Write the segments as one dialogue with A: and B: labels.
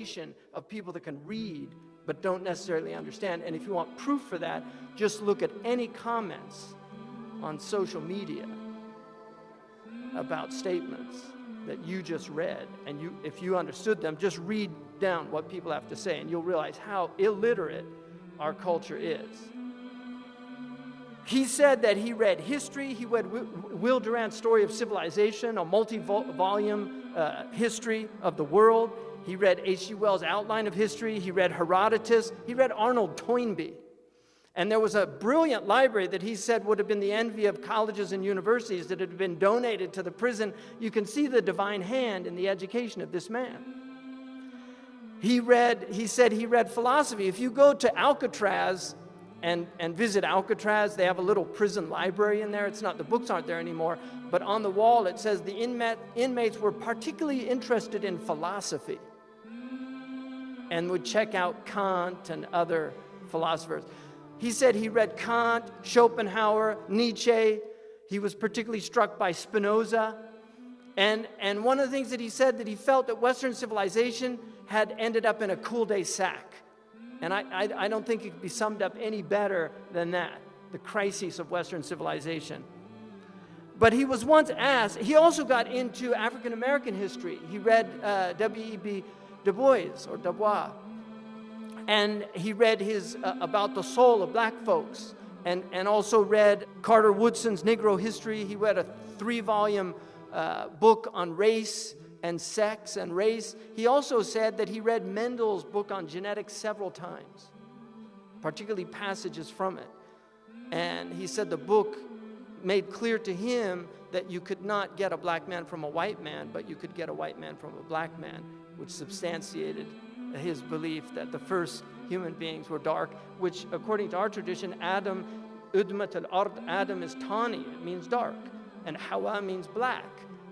A: generation of people that can read but don't necessarily understand. And if you want proof for that, just look at any comments on social media about statements that you just read. And if you understood them, just read down what people have to say, and you'll realize how illiterate our culture is. He said that he read history. He read Will Durant's Story of Civilization, a multi-volume history of the world. He read H.G. Wells' Outline of History. He read Herodotus. He read Arnold Toynbee. And there was a brilliant library that he said would have been the envy of colleges and universities that had been donated to the prison. You can see the divine hand in the education of this man. He said he read philosophy. If you go to Alcatraz and visit Alcatraz, they have a little prison library in there. The books aren't there anymore, but on the wall it says the inmates were particularly interested in philosophy and would check out Kant and other philosophers. He said he read Kant, Schopenhauer, Nietzsche. He was particularly struck by Spinoza. And one of the things that he said, that he felt that Western civilization had ended up in a cul-de-sac. And I don't think it could be summed up any better than that, the crises of Western civilization. But he was once asked, he also got into African American history. He read W.E.B. Du Bois. And he read his about the soul of black folks, and also read Carter Woodson's Negro History. He read a 3-volume book on race and sex and race. He also said that he read Mendel's book on genetics several times, particularly passages from it. And he said the book made clear to him that you could not get a black man from a white man, but you could get a white man from a black man, which substantiated his belief that the first human beings were dark, which according to our tradition, Adam, Udmat al-Ard, Adam is tawny, it means dark, and Hawa means black.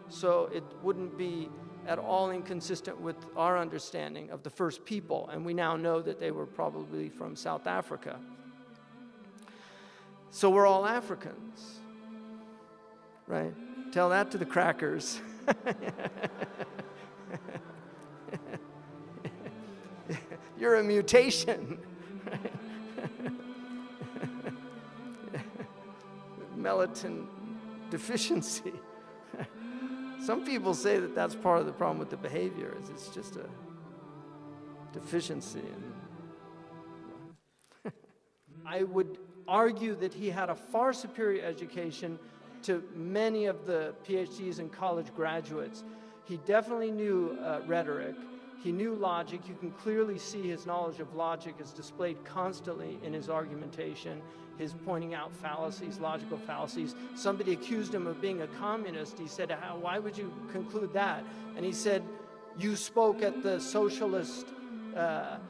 A: So it wouldn't be at all inconsistent with our understanding of the first people, and we now know that they were probably from South Africa. So we're all Africans, right? Tell that to the crackers. You're a mutation. Melatonin deficiency. Some people say that that's part of the problem with the behavior, is it's just a deficiency. I would argue that he had a far superior education to many of the PhDs and college graduates. He definitely knew rhetoric. He knew logic. You can clearly see his knowledge of logic is displayed constantly in his argumentation, his pointing out fallacies, logical fallacies. Somebody accused him of being a communist. He said, why would you conclude that? And he said, you spoke at the socialist, at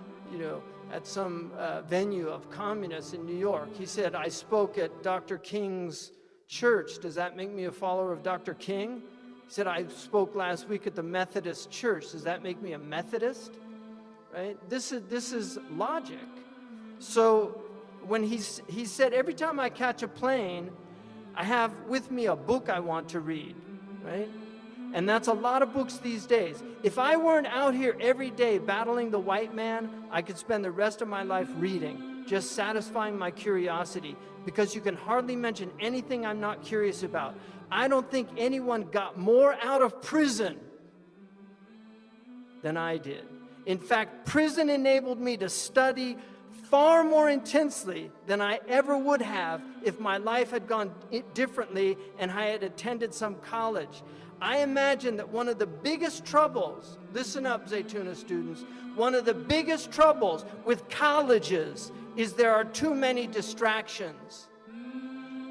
A: some venue of communists in New York. He said, I spoke at Dr. King's church. Does that make me a follower of Dr. King? He said, I spoke last week at the Methodist church. Does that make me a Methodist? Right? This is logic. So when he said, every time I catch a plane, I have with me a book I want to read, right? And that's a lot of books these days. If I weren't out here every day battling the white man, I could spend the rest of my life reading, just satisfying my curiosity, because you can hardly mention anything I'm not curious about. I don't think anyone got more out of prison than I did. In fact, prison enabled me to study far more intensely than I ever would have if my life had gone differently and I had attended some college. I imagine that one of the biggest troubles, listen up, Zaytuna students, one of the biggest troubles with colleges is there are too many distractions,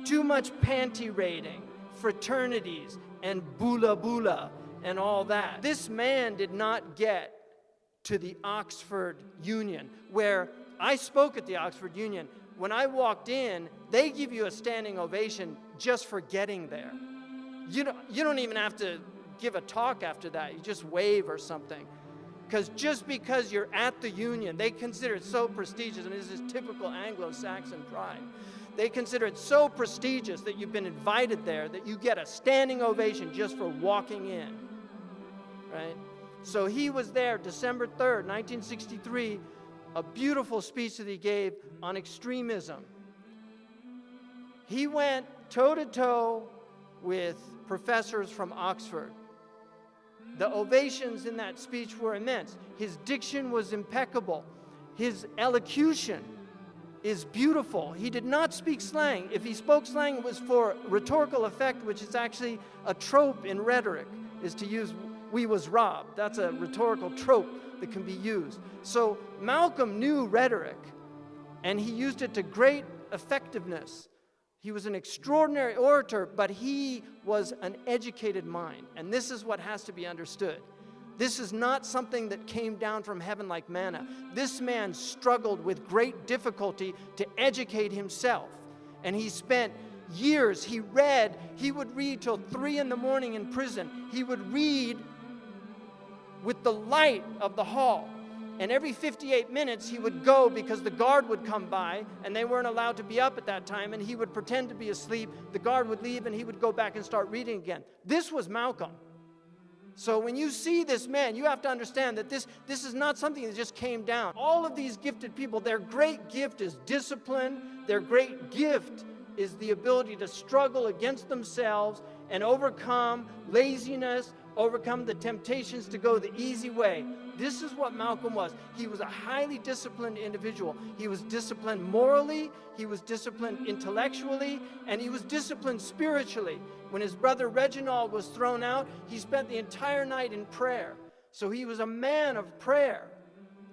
A: too much panty raiding, fraternities, and bula and all that. This man did not get to the Oxford Union, where I spoke at the Oxford Union. When I walked in, they give you a standing ovation just for getting there. You don't even have to give a talk after that. You just wave or something. Just because you're at the Union, they consider it so prestigious, and this is typical Anglo-Saxon pride. They consider it so prestigious that you've been invited there that you get a standing ovation just for walking in, right? So he was there December 3rd, 1963, a beautiful speech that he gave on extremism. He went toe-to-toe with professors from Oxford. The ovations in that speech were immense. His diction was impeccable. His elocution is beautiful. He did not speak slang. If he spoke slang, it was for rhetorical effect, which is actually a trope in rhetoric, is to use "we was robbed." That's a rhetorical trope that can be used. So Malcolm knew rhetoric, and he used it to great effectiveness. He was an extraordinary orator, but he was an educated mind, and this is what has to be understood. This is not something that came down from heaven like manna. This man struggled with great difficulty to educate himself, and he spent years, he would read till 3 in the morning in prison. He would read with the light of the hall. And every 58 minutes he would go because the guard would come by, and they weren't allowed to be up at that time, and he would pretend to be asleep. The guard would leave and he would go back and start reading again. This was Malcolm. So when you see this man, you have to understand that this is not something that just came down. All of these gifted people, their great gift is discipline. Their great gift is the ability to struggle against themselves and overcome laziness, overcome the temptations to go the easy way. This is what Malcolm was. He was a highly disciplined individual. He was disciplined morally, he was disciplined intellectually, and he was disciplined spiritually. When his brother Reginald was thrown out, he spent the entire night in prayer. So he was a man of prayer.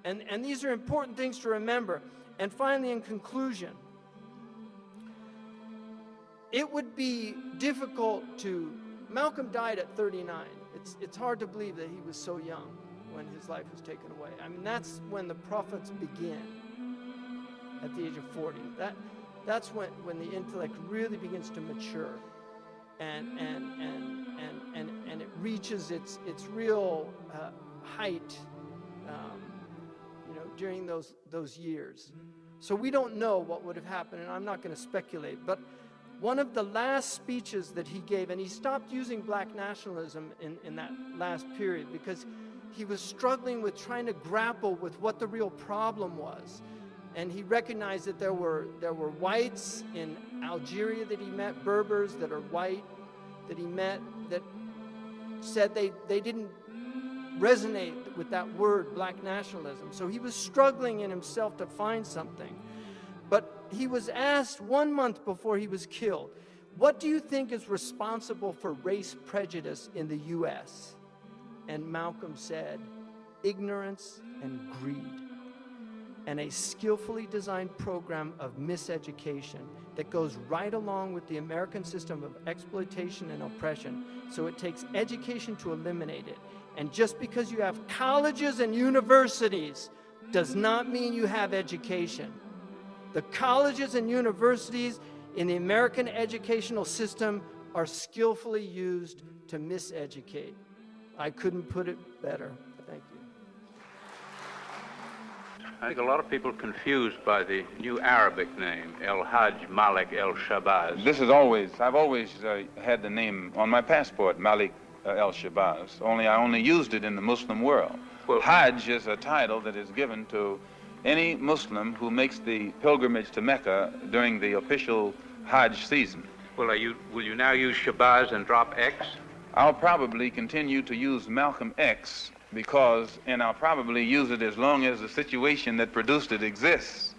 A: And these are important things to remember. And finally, in conclusion, it would be difficult to... Malcolm died at 39. It's hard to believe that he was so young when his life was taken away. I mean, that's when the prophets begin, at the age of 40. That's when the intellect really begins to mature, and it reaches its real height, during those years. So we don't know what would have happened, and I'm not going to speculate, but one of the last speeches that he gave, and he stopped using black nationalism in that last period because he was struggling with trying to grapple with what the real problem was. And he recognized that there were whites in Algeria that he met, Berbers that are white that he met, that said they didn't resonate with that word, black nationalism. So he was struggling in himself to find something. But he was asked 1 month before he was killed, what do you think is responsible for race prejudice in the U.S.? And Malcolm said, ignorance and greed, and a skillfully designed program of miseducation that goes right along with the American system of exploitation and oppression. So it takes education to eliminate it. And just because you have colleges and universities does not mean you have education. The colleges and universities in the American educational system are skillfully used to miseducate. I couldn't put it better. Thank you.
B: I think a lot of people are confused by the new Arabic name, El-Hajj Malik El-Shabazz.
C: I've always had the name on my passport, Malik El-Shabazz, only I only used it in the Muslim world. Well, Hajj is a title that is given to any Muslim who makes the pilgrimage to Mecca during the official Hajj season.
B: Well, will you now use Shabazz and drop X?
C: I'll probably continue to use Malcolm X and I'll probably use it as long as the situation that produced it exists.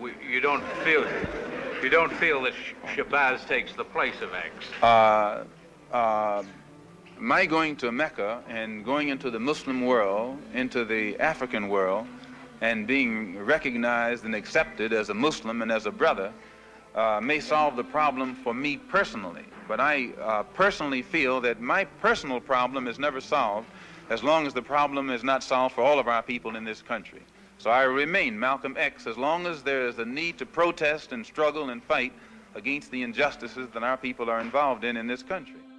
B: You don't feel that Shabazz takes the place of X?
C: My going to Mecca and going into the Muslim world, into the African world, and being recognized and accepted as a Muslim and as a brother may solve the problem for me personally. But I personally feel that my personal problem is never solved as long as the problem is not solved for all of our people in this country. So I remain Malcolm X as long as there is a need to protest and struggle and fight against the injustices that our people are involved in this country.